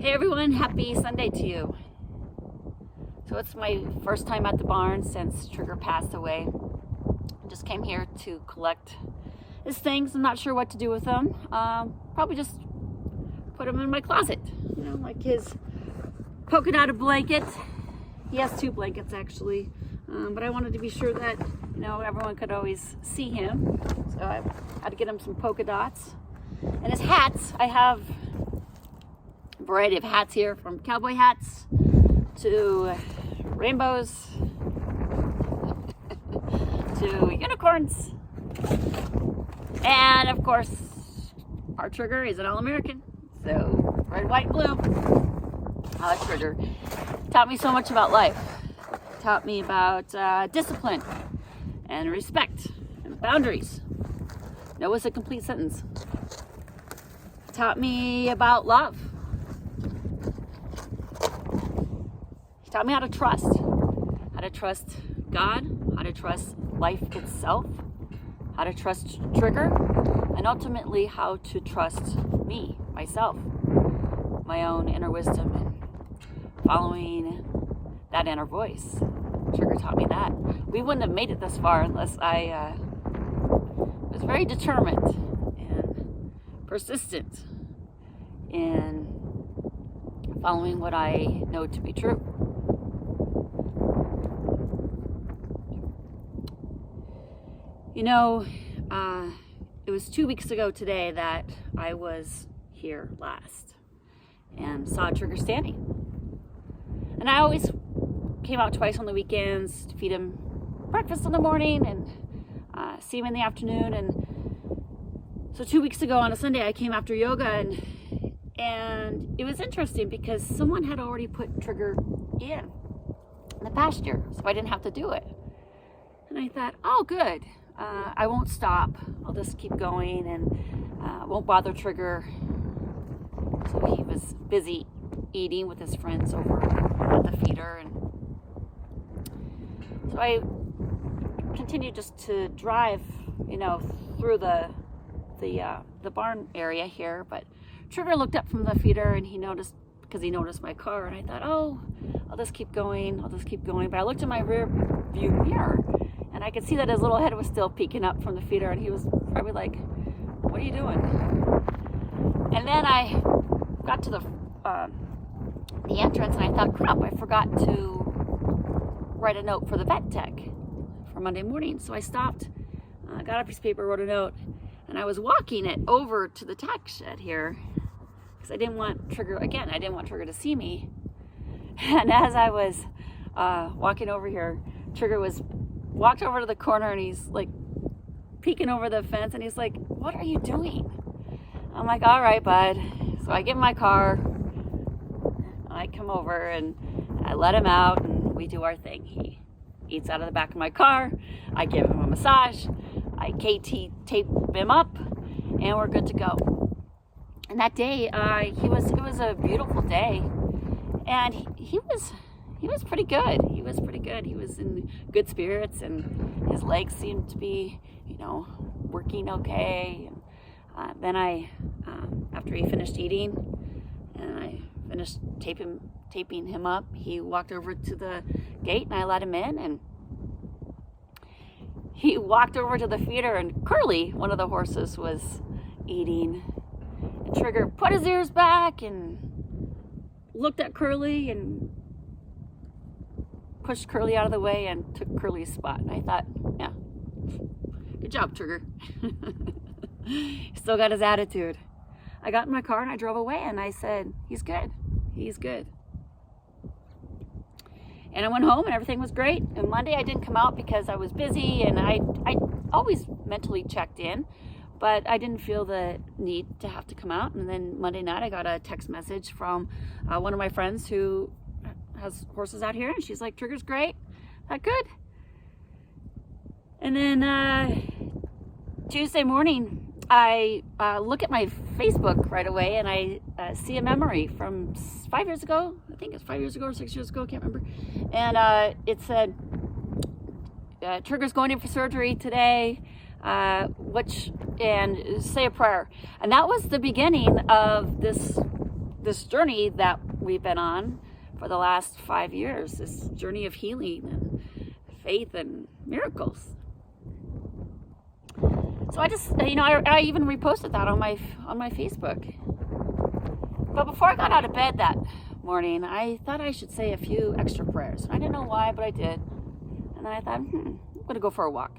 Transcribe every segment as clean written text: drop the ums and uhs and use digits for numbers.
Hey everyone, happy Sunday to you. So it's my first time at the barn since Trigger passed away. I just came here to collect his things. I'm not sure what to do with them. Probably just put them in my closet. You know, like his polka dotted blanket. He has two blankets actually, but I wanted to be sure that everyone could always see him. So I had to get him some polka dots. And his hats, I have a variety of hats here, from cowboy hats to rainbows to unicorns. And of course, our Trigger is an All-American, so red, white, and blue. Trigger taught me so much about life. Taught me about discipline and respect and boundaries. No is a complete sentence. Taught me about love. He taught me how to trust God, how to trust life itself, how to trust Trigger, and ultimately how to trust me, myself, my own inner wisdom, and following that inner voice. Trigger taught me that. We wouldn't have made it this far unless I was very determined and persistent in following what I know to be true. It was 2 weeks ago today that I was here last and saw Trigger standing. And I always came out twice on the weekends to feed him breakfast in the morning and see him in the afternoon. And so 2 weeks ago on a Sunday, I came after yoga, and it was interesting because someone had already put Trigger in the pasture, so I didn't have to do it. And I thought, oh, good. I won't stop. I'll just keep going and won't bother Trigger. So he was busy eating with his friends over at the feeder, and so I continued just to drive, through the barn area here. But Trigger looked up from the feeder and he noticed my car, and I thought, oh, I'll just keep going. But I looked in my rear view mirror and I could see that his little head was still peeking up from the feeder, and he was probably like, what are you doing? And then I got to the entrance, and I thought, crap, I forgot to write a note for the vet tech for Monday morning. So I stopped, got a piece of paper, wrote a note, and I was walking it over to the tack shed here because I didn't want Trigger to see me. And as I was walking over here, Trigger walked over to the corner, and he's like peeking over the fence, and he's like, what are you doing? I'm like, all right, bud. So I get in my car, I come over and I let him out, and we do our thing. He eats out of the back of my car. I give him a massage. I KT tape him up, and we're good to go. And that day, it was a beautiful day, and he was pretty good. He was in good spirits, and his legs seemed to be, working okay. And then after he finished eating, and I finished taping him up, he walked over to the gate, and I let him in, and he walked over to the feeder, and Curly, one of the horses, was eating. And Trigger put his ears back and looked at Curly and pushed Curly out of the way and took Curly's spot. And I thought, yeah, good job, Trigger. Still got his attitude. I got in my car and I drove away, and I said, he's good. And I went home and everything was great. And Monday I didn't come out because I was busy, and I always mentally checked in, but I didn't feel the need to have to come out. And then Monday night I got a text message from one of my friends who has horses out here, and she's like, Trigger's great. That good. And then Tuesday morning, I look at my Facebook right away, and I see a memory from 5 years ago. I think it's 5 years ago or 6 years ago, I can't remember. And it said, Trigger's going in for surgery today, and say a prayer. And that was the beginning of this this journey that we've been on for the last 5 years, this journey of healing and faith and miracles. So I just, I even reposted that on my Facebook. But before I got out of bed that morning, I thought I should say a few extra prayers. I didn't know why, but I did. And then I thought, I'm going to go for a walk.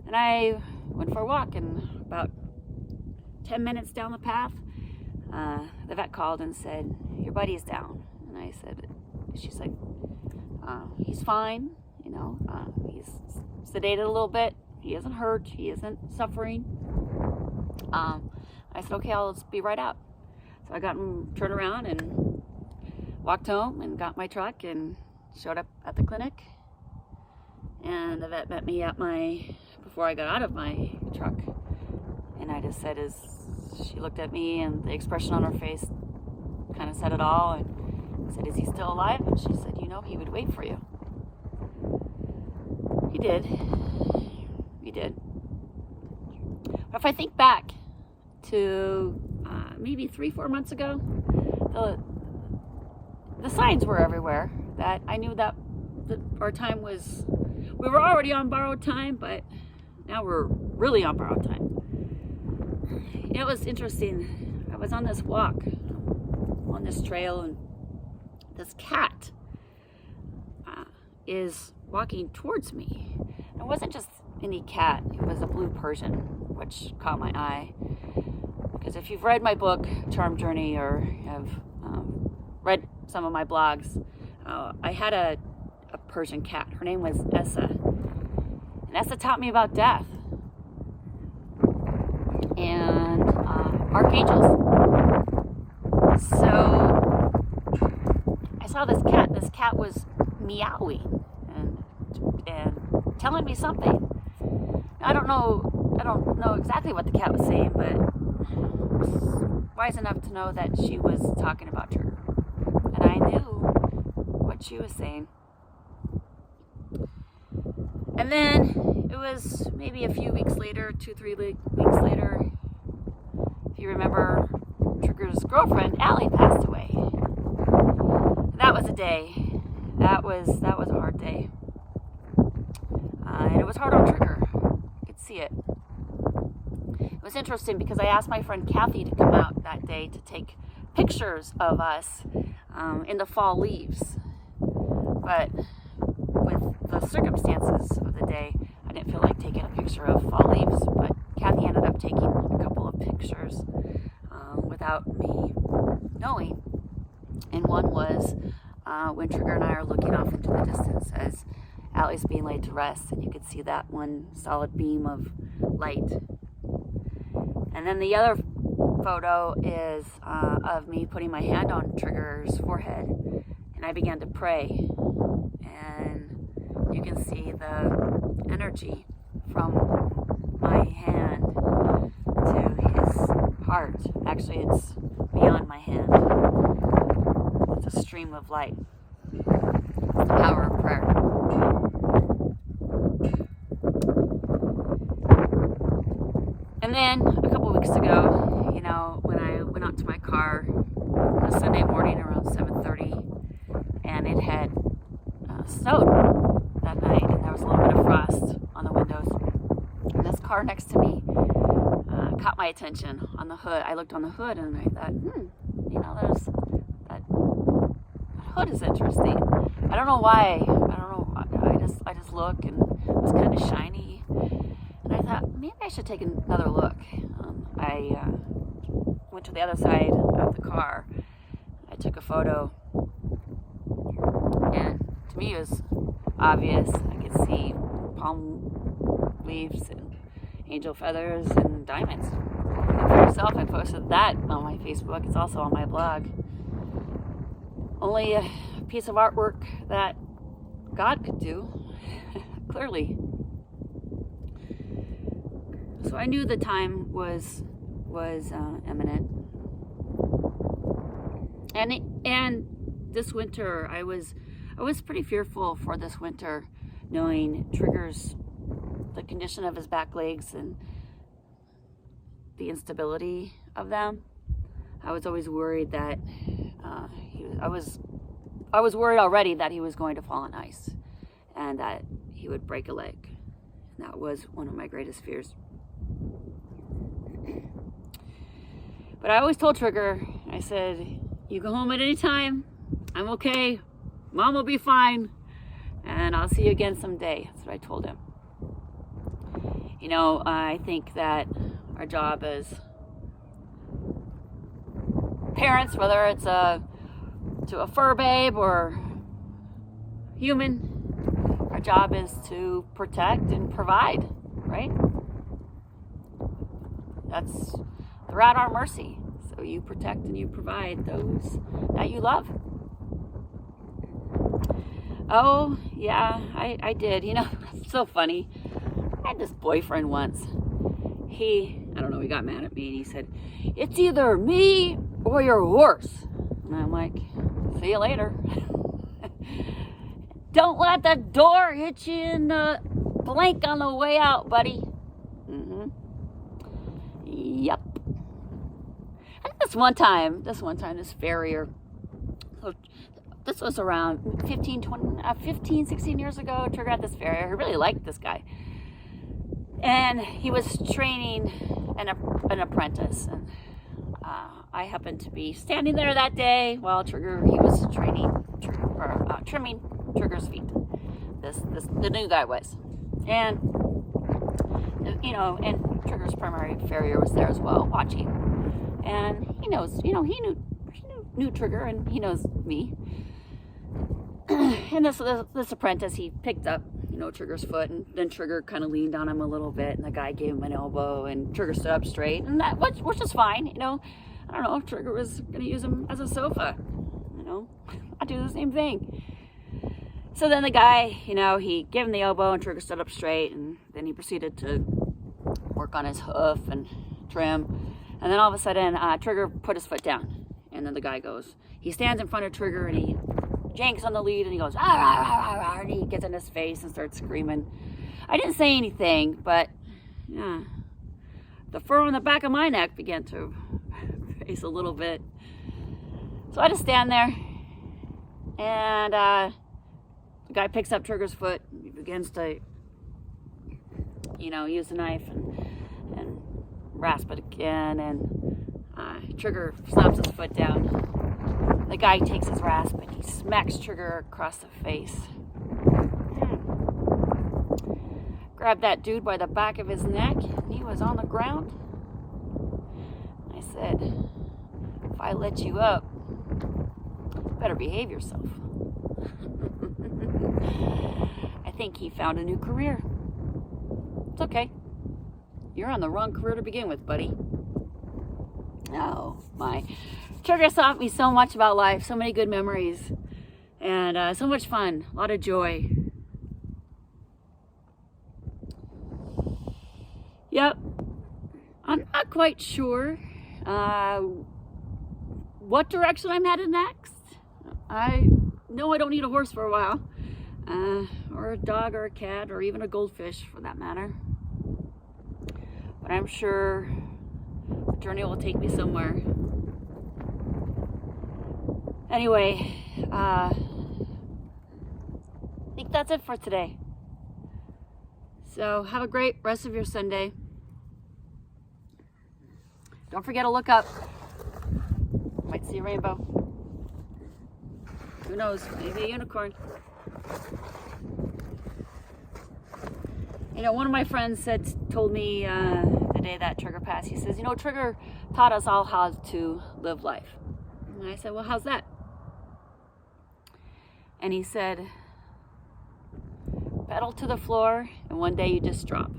And I went for a walk, and about 10 minutes down the path, the vet called and said, your buddy is down. And I said, she's like, he's fine, he's sedated a little bit. He isn't hurt. He isn't suffering. I said, okay, I'll just be right out. So I got him, turned around and walked home and got my truck and showed up at the clinic. And the vet met me before I got out of my truck. And I just said, she looked at me, and the expression on her face kind of said it all. And I said, is he still alive? And she said, he would wait for you. He did. He did. But if I think back to maybe 3-4 months ago, the signs were everywhere that I knew that our time was, we were already on borrowed time, but now we're really on borrowed time. It was interesting. I was on this walk on this trail, and this cat is walking towards me. It wasn't just any cat, it was a blue Persian, which caught my eye. Because if you've read my book, Charm Journey, or have read some of my blogs, I had a Persian cat. Her name was Essa. And Essa taught me about death and archangels. So I saw this cat. This cat was meowing and telling me something. I don't know exactly what the cat was saying, but I was wise enough to know that she was talking about Trigger. And I knew what she was saying. And then it was maybe a few weeks later, 2-3 weeks later, if you remember, Trigger's girlfriend, Allie, passed away. And that was a day. That was a hard day. And it was hard on Trigger. You could see it. It was interesting because I asked my friend Kathy to come out that day to take pictures of us in the fall leaves. But with the circumstances of the day, I didn't feel like taking a picture of fall leaves. But Kathy ended up taking a couple of pictures without me knowing. And one was when Trigger and I are looking off into the distance as Allie's being laid to rest, and you could see that one solid beam of light. And then the other photo is of me putting my hand on Trigger's forehead, and I began to pray. And you can see the energy from my hand to his heart. Actually, it's beyond my hand. It's a stream of light. It's the power of prayer. And then a couple weeks ago, when I went out to my car on a Sunday morning around 7:30, and it had snowed that night, and there was a little bit of frost on the windows. And this car next to me caught my attention on the hood. I looked on the hood, and I thought, there's that hood is interesting. I don't know why. I just look, and it was kind of shiny. And I thought, maybe I should take another look. I went to the other side of the car. I took a photo. And to me, it was obvious. I could see palm leaves and angel feathers and diamonds. And for yourself, I posted that on my Facebook. It's also on my blog. Only a piece of artwork that God could do, clearly. So I knew the time was imminent. And this winter, I was pretty fearful for this winter, knowing Trigger's, the condition of his back legs and the instability of them. I was always worried that I was worried already that he was going to fall on ice and that he would break a leg. And that was one of my greatest fears. But I always told Trigger, I said, you go home at any time. I'm okay. Mom will be fine. And I'll see you again someday. That's what I told him. You know, I think that our job as parents, whether it's to a fur babe or human, our job is to protect and provide, right? They're at our mercy. So you protect and you provide those that you love. Oh, yeah, I did. You know, it's so funny. I had this boyfriend once. He got mad at me and he said, it's either me or your horse. And I'm like, see you later. Don't let the door hit you in the blank on the way out, buddy. Mm-hmm. Yep. And this farrier, this was around 15, 16 years ago. Trigger had this farrier. I really liked this guy. And he was training an apprentice. And I happened to be standing there that day while he was trimming Trigger's feet. The new guy was. And, you know, and Trigger's primary farrier was there as well, watching. And he knew Trigger, and he knows me. And this apprentice, he picked up, you know, Trigger's foot, and then Trigger kind of leaned on him a little bit, and the guy gave him an elbow, and Trigger stood up straight, and which is fine, you know. I don't know if Trigger was going to use him as a sofa, you know. I do the same thing. So then the guy, you know, he gave him the elbow, and Trigger stood up straight, and then he proceeded to work on his hoof and trim, and then all of a sudden, Trigger put his foot down, and then the guy he stands in front of Trigger, and he janks on the lead, and he goes, ah, ah, ah, ah, and he gets in his face and starts screaming. I didn't say anything, but yeah, the fur on the back of my neck began to raise a little bit. So I just stand there, and the guy picks up Trigger's foot, he begins to, you know, use the knife and rasp it again, and Trigger slaps his foot down. The guy takes his rasp and he smacks Trigger across the face. Grabbed that dude by the back of his neck, and he was on the ground. I said, if I let you up, better behave yourself. I think he found a new career. It's okay. You're on the wrong career to begin with, buddy. Oh, my. Trigger taught me so much about life, so many good memories, and so much fun, a lot of joy. Yep, I'm not quite sure what direction I'm headed next. I know I don't need a horse for a while, or a dog or a cat, or even a goldfish for that matter. But I'm sure the journey will take me somewhere. Anyway, I think that's it for today. So have a great rest of your Sunday. Don't forget to look up. Might see a rainbow. Who knows? Maybe a unicorn. You know, one of my friends told me the day that Trigger passed, he says, you know, Trigger taught us all how to live life. And I said, well, how's that? And he said, pedal to the floor, and one day you just drop.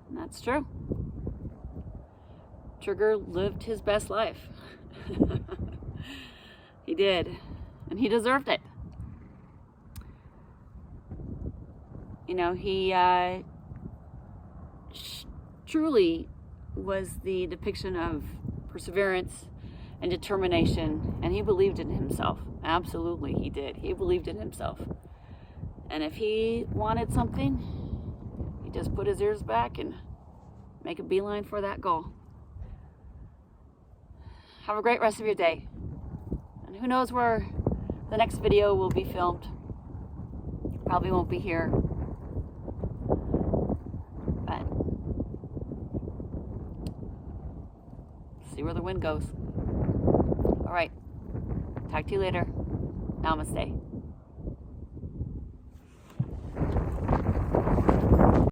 And that's true. Trigger lived his best life. He did. And he deserved it. You know, he truly was the depiction of perseverance and determination, and he believed in himself. Absolutely, he did. He believed in himself. And if he wanted something, he just put his ears back and make a beeline for that goal. have a great rest of your day. And who knows where the next video will be filmed. Probably won't be here. But see where the wind goes. All right. Talk to you later. Namaste.